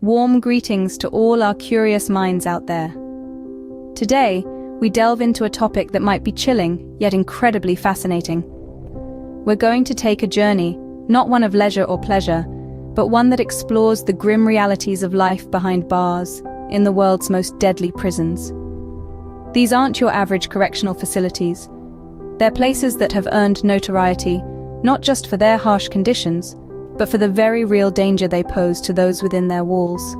Warm greetings to all our curious minds out there. Today, we delve into a topic that might be chilling, yet incredibly fascinating. We're going to take a journey, not one of leisure or pleasure, but one that explores the grim realities of life behind bars in the world's most deadly prisons. These aren't your average correctional facilities. They're places that have earned notoriety, not just for their harsh conditions, but for the very real danger they pose to those within their walls.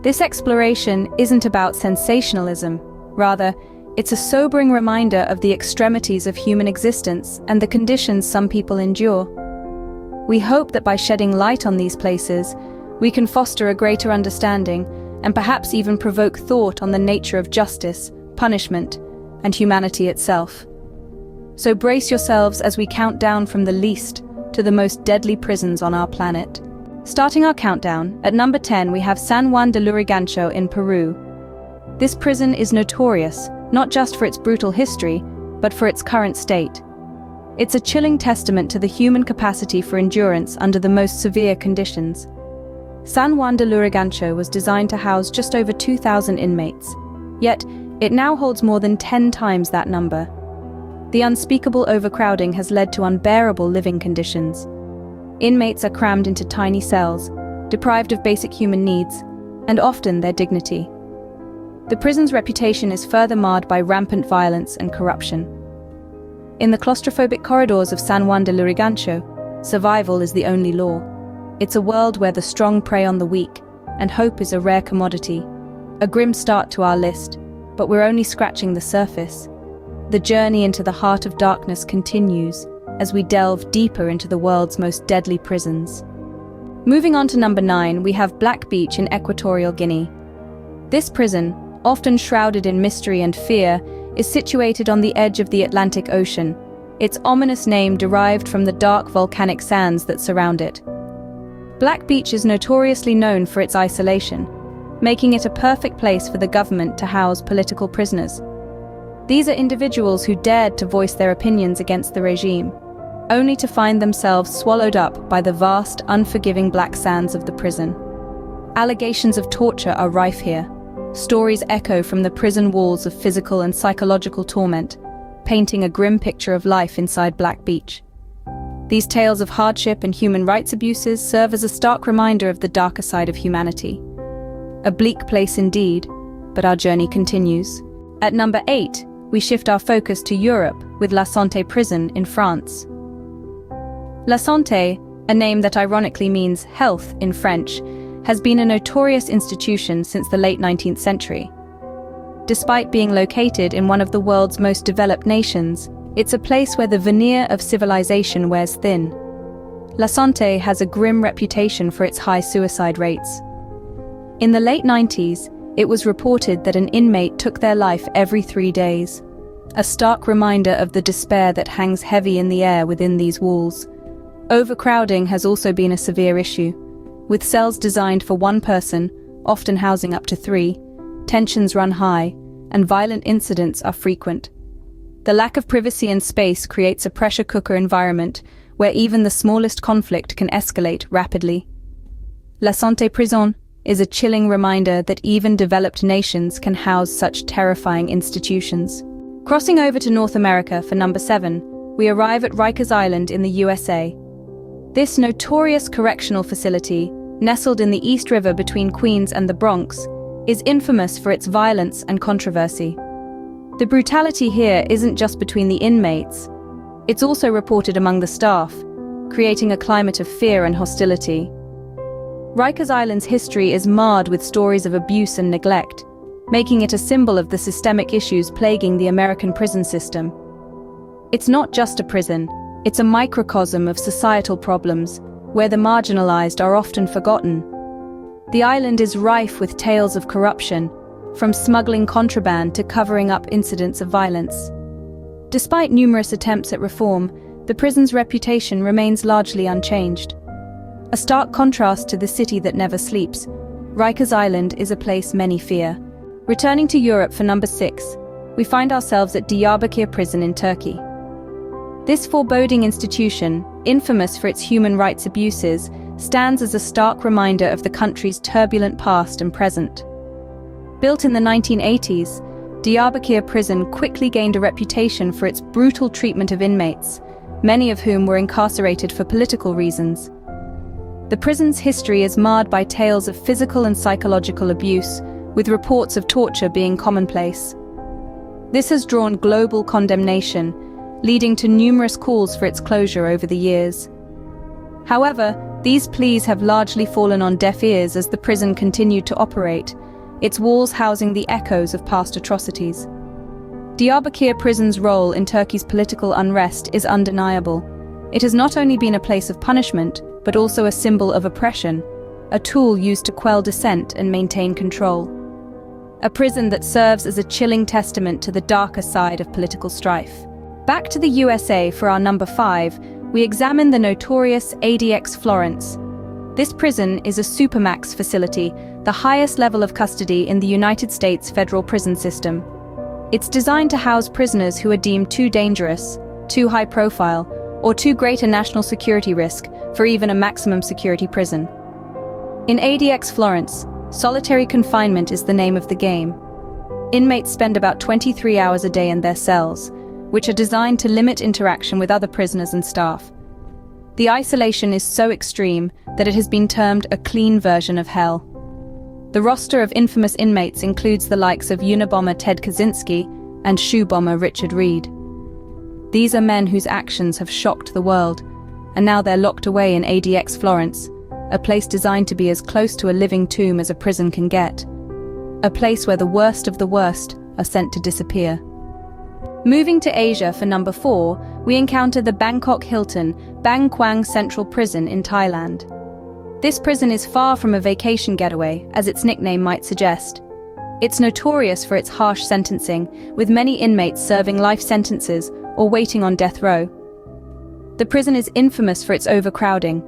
This exploration isn't about sensationalism. Rather, it's a sobering reminder of the extremities of human existence and the conditions some people endure. We hope that by shedding light on these places, we can foster a greater understanding and perhaps even provoke thought on the nature of justice, punishment, and humanity itself. So brace yourselves as we count down from the least to the most deadly prisons on our planet. Starting our countdown, at number 10 we have San Juan de Lurigancho in Peru. This prison is notorious, not just for its brutal history, but for its current state. It's a chilling testament to the human capacity for endurance under the most severe conditions. San Juan de Lurigancho was designed to house just over 2,000 inmates, yet it now holds more than 10 times that number. The unspeakable overcrowding has led to unbearable living conditions. Inmates are crammed into tiny cells, deprived of basic human needs, and often their dignity. The prison's reputation is further marred by rampant violence and corruption. In the claustrophobic corridors of San Juan de Lurigancho, survival is the only law. It's a world where the strong prey on the weak, and hope is a rare commodity. A grim start to our list, but we're only scratching the surface. The journey into the heart of darkness continues as we delve deeper into the world's most deadly prisons. Moving on to number 9, we have Black Beach in Equatorial Guinea. This prison, often shrouded in mystery and fear, is situated on the edge of the Atlantic Ocean, its ominous name derived from the dark volcanic sands that surround it. Black Beach is notoriously known for its isolation, making it a perfect place for the government to house political prisoners. These are individuals who dared to voice their opinions against the regime, only to find themselves swallowed up by the vast, unforgiving black sands of the prison. Allegations of torture are rife here. Stories echo from the prison walls of physical and psychological torment, painting a grim picture of life inside Black Beach. These tales of hardship and human rights abuses serve as a stark reminder of the darker side of humanity. A bleak place indeed, but our journey continues. At number 8, we shift our focus to Europe with La Sante prison in France. La Sante, a name that ironically means health in French, has been a notorious institution since the late 19th century. Despite being located in one of the world's most developed nations, it's a place where the veneer of civilization wears thin. La Sante has a grim reputation for its high suicide rates. In the late 90s, it was reported that an inmate took their life every 3 days, a stark reminder of the despair that hangs heavy in the air within these walls. Overcrowding has also been a severe issue. With cells designed for one person, often housing up to 3, tensions run high, and violent incidents are frequent. The lack of privacy and space creates a pressure cooker environment where even the smallest conflict can escalate rapidly. La Sante prison is a chilling reminder that even developed nations can house such terrifying institutions. Crossing over to North America for number 7, we arrive at Rikers Island in the USA. This notorious correctional facility, nestled in the East River between Queens and the Bronx, is infamous for its violence and controversy. The brutality here isn't just between the inmates, it's also reported among the staff, creating a climate of fear and hostility. Rikers Island's history is marred with stories of abuse and neglect, making it a symbol of the systemic issues plaguing the American prison system. It's not just a prison, it's a microcosm of societal problems, where the marginalized are often forgotten. The island is rife with tales of corruption, from smuggling contraband to covering up incidents of violence. Despite numerous attempts at reform, the prison's reputation remains largely unchanged. A stark contrast to the city that never sleeps, Rikers Island is a place many fear. Returning to Europe for number 6, we find ourselves at Diyarbakir prison in Turkey. This foreboding institution, infamous for its human rights abuses, stands as a stark reminder of the country's turbulent past and present. Built in the 1980s, Diyarbakir prison quickly gained a reputation for its brutal treatment of inmates, many of whom were incarcerated for political reasons. The prison's history is marred by tales of physical and psychological abuse, with reports of torture being commonplace. This has drawn global condemnation, leading to numerous calls for its closure over the years. However, these pleas have largely fallen on deaf ears as the prison continued to operate, its walls housing the echoes of past atrocities. Diyarbakir prison's role in Turkey's political unrest is undeniable. It has not only been a place of punishment, but also a symbol of oppression, a tool used to quell dissent and maintain control. A prison that serves as a chilling testament to the darker side of political strife. Back to the USA for our number 5, we examine the notorious ADX Florence. This prison is a supermax facility, the highest level of custody in the United States federal prison system. It's designed to house prisoners who are deemed too dangerous, too high profile, or too great a national security risk for even a maximum security prison. In ADX Florence, solitary confinement is the name of the game. Inmates spend about 23 hours a day in their cells, which are designed to limit interaction with other prisoners and staff. The isolation is so extreme that it has been termed a clean version of hell. The roster of infamous inmates includes the likes of Unabomber Ted Kaczynski and shoe bomber Richard Reed. These are men whose actions have shocked the world, and now they're locked away in ADX Florence, a place designed to be as close to a living tomb as a prison can get. A place where the worst of the worst are sent to disappear. Moving to Asia for number 4, we encounter the Bangkok Hilton Bang Kwang Central Prison in Thailand. This prison is far from a vacation getaway, as its nickname might suggest. It's notorious for its harsh sentencing, with many inmates serving life sentences or waiting on death row. The prison is infamous for its overcrowding.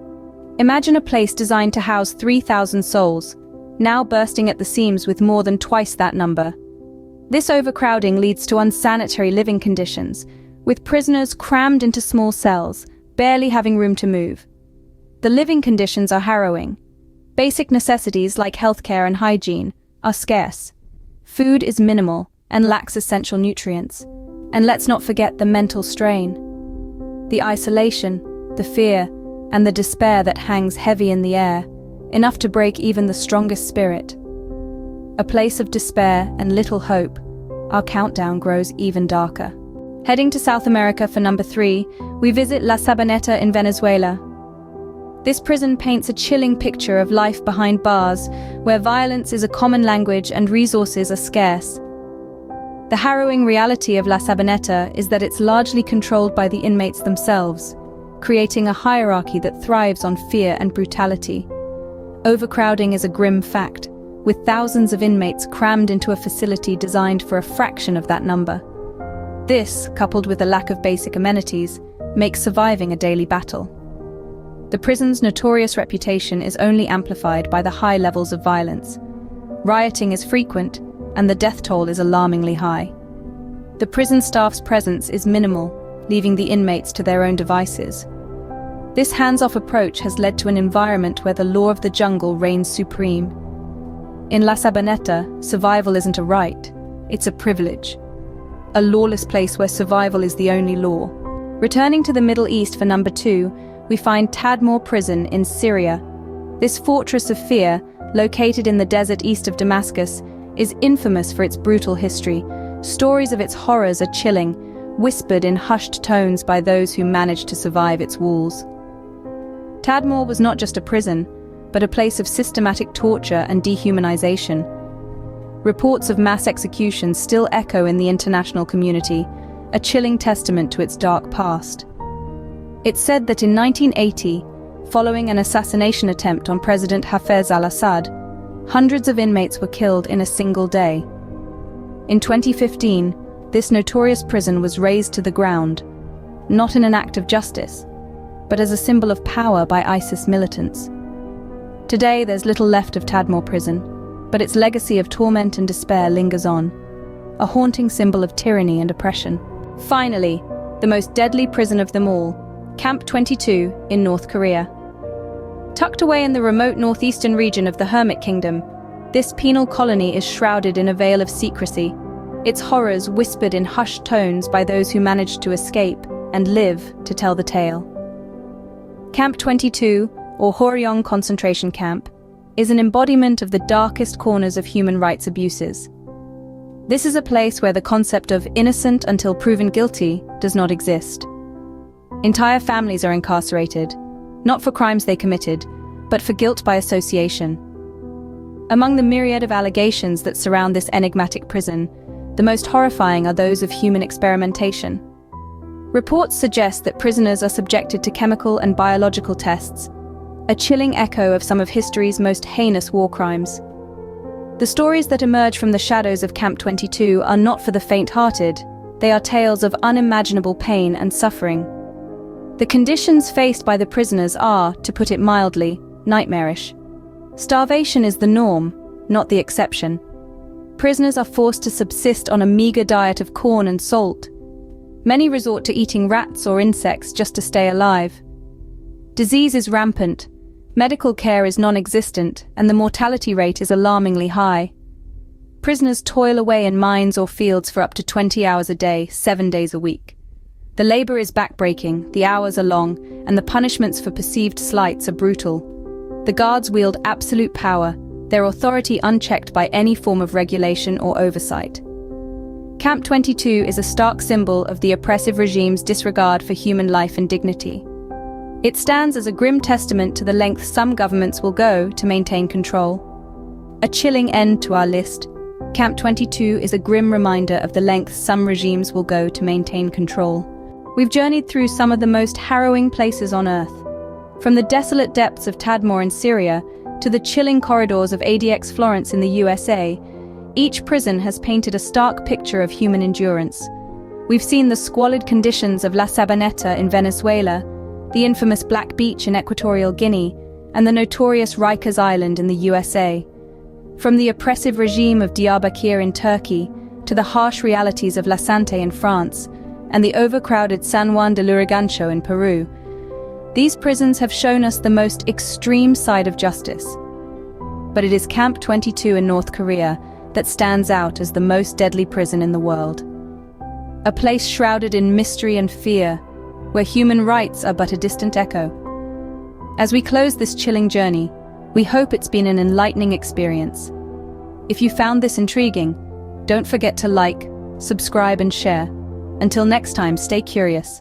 Imagine a place designed to house 3,000 souls, now bursting at the seams with more than twice that number. This overcrowding leads to unsanitary living conditions, with prisoners crammed into small cells, barely having room to move. The living conditions are harrowing. Basic necessities like healthcare and hygiene are scarce. Food is minimal and lacks essential nutrients. And let's not forget the mental strain. The isolation, the fear, and the despair that hangs heavy in the air, enough to break even the strongest spirit. A place of despair and little hope, our countdown grows even darker. Heading to South America for number 3, we visit La Sabaneta in Venezuela. This prison paints a chilling picture of life behind bars, where violence is a common language and resources are scarce. The harrowing reality of La Sabaneta is that it's largely controlled by the inmates themselves, creating a hierarchy that thrives on fear and brutality. Overcrowding is a grim fact, with thousands of inmates crammed into a facility designed for a fraction of that number. This, coupled with a lack of basic amenities, makes surviving a daily battle. The prison's notorious reputation is only amplified by the high levels of violence. Rioting is frequent, and the death toll is alarmingly high. The prison staff's presence is minimal, leaving the inmates to their own devices. This hands-off approach has led to an environment where the law of the jungle reigns supreme. In La Sabaneta, survival isn't a right, it's a privilege. A lawless place where survival is the only law. Returning to the Middle East for number 2, we find Tadmor prison in Syria. This fortress of fear, located in the desert east of Damascus, is infamous for its brutal history. Stories of its horrors are chilling, whispered in hushed tones by those who managed to survive its walls. Tadmor was not just a prison, but a place of systematic torture and dehumanization. Reports of mass executions still echo in the international community, a chilling testament to its dark past. It's said that in 1980, following an assassination attempt on President Hafez al-Assad, hundreds of inmates were killed in a single day. In 2015, this notorious prison was razed to the ground, not in an act of justice, but as a symbol of power by ISIS militants. Today, there's little left of Tadmor prison, but its legacy of torment and despair lingers on, a haunting symbol of tyranny and oppression. Finally, the most deadly prison of them all, Camp 22 in North Korea. Tucked away in the remote northeastern region of the Hermit Kingdom, this penal colony is shrouded in a veil of secrecy, its horrors whispered in hushed tones by those who managed to escape and live to tell the tale. Camp 22, or Horyong concentration camp, is an embodiment of the darkest corners of human rights abuses. This is a place where the concept of innocent until proven guilty does not exist. Entire families are incarcerated, not for crimes they committed, but for guilt by association. Among the myriad of allegations that surround this enigmatic prison, the most horrifying are those of human experimentation. Reports suggest that prisoners are subjected to chemical and biological tests, a chilling echo of some of history's most heinous war crimes. The stories that emerge from the shadows of Camp 22 are not for the faint-hearted. They are tales of unimaginable pain and suffering. The conditions faced by the prisoners are, to put it mildly, nightmarish. Starvation is the norm, not the exception. Prisoners are forced to subsist on a meager diet of corn and salt. Many resort to eating rats or insects just to stay alive. Disease is rampant, medical care is non-existent, and the mortality rate is alarmingly high. Prisoners toil away in mines or fields for up to 20 hours a day, 7 days a week. The labor is backbreaking, the hours are long, and the punishments for perceived slights are brutal. The guards wield absolute power, their authority unchecked by any form of regulation or oversight. Camp 22 is a stark symbol of the oppressive regime's disregard for human life and dignity. It stands as a grim testament to the lengths some governments will go to maintain control. A chilling end to our list, Camp 22 is a grim reminder of the lengths some regimes will go to maintain control. We've journeyed through some of the most harrowing places on Earth. From the desolate depths of Tadmor in Syria to the chilling corridors of ADX Florence in the USA, each prison has painted a stark picture of human endurance. We've seen the squalid conditions of La Sabaneta in Venezuela, the infamous Black Beach in Equatorial Guinea, and the notorious Rikers Island in the USA. From the oppressive regime of Diyarbakir in Turkey to the harsh realities of Sante in France and the overcrowded San Juan de Lurigancho in Peru, these prisons have shown us the most extreme side of justice. But it is Camp 22 in North Korea that stands out as the most deadly prison in the world. A place shrouded in mystery and fear, where human rights are but a distant echo. As we close this chilling journey, we hope it's been an enlightening experience. If you found this intriguing, don't forget to like, subscribe, and share. Until next time, stay curious.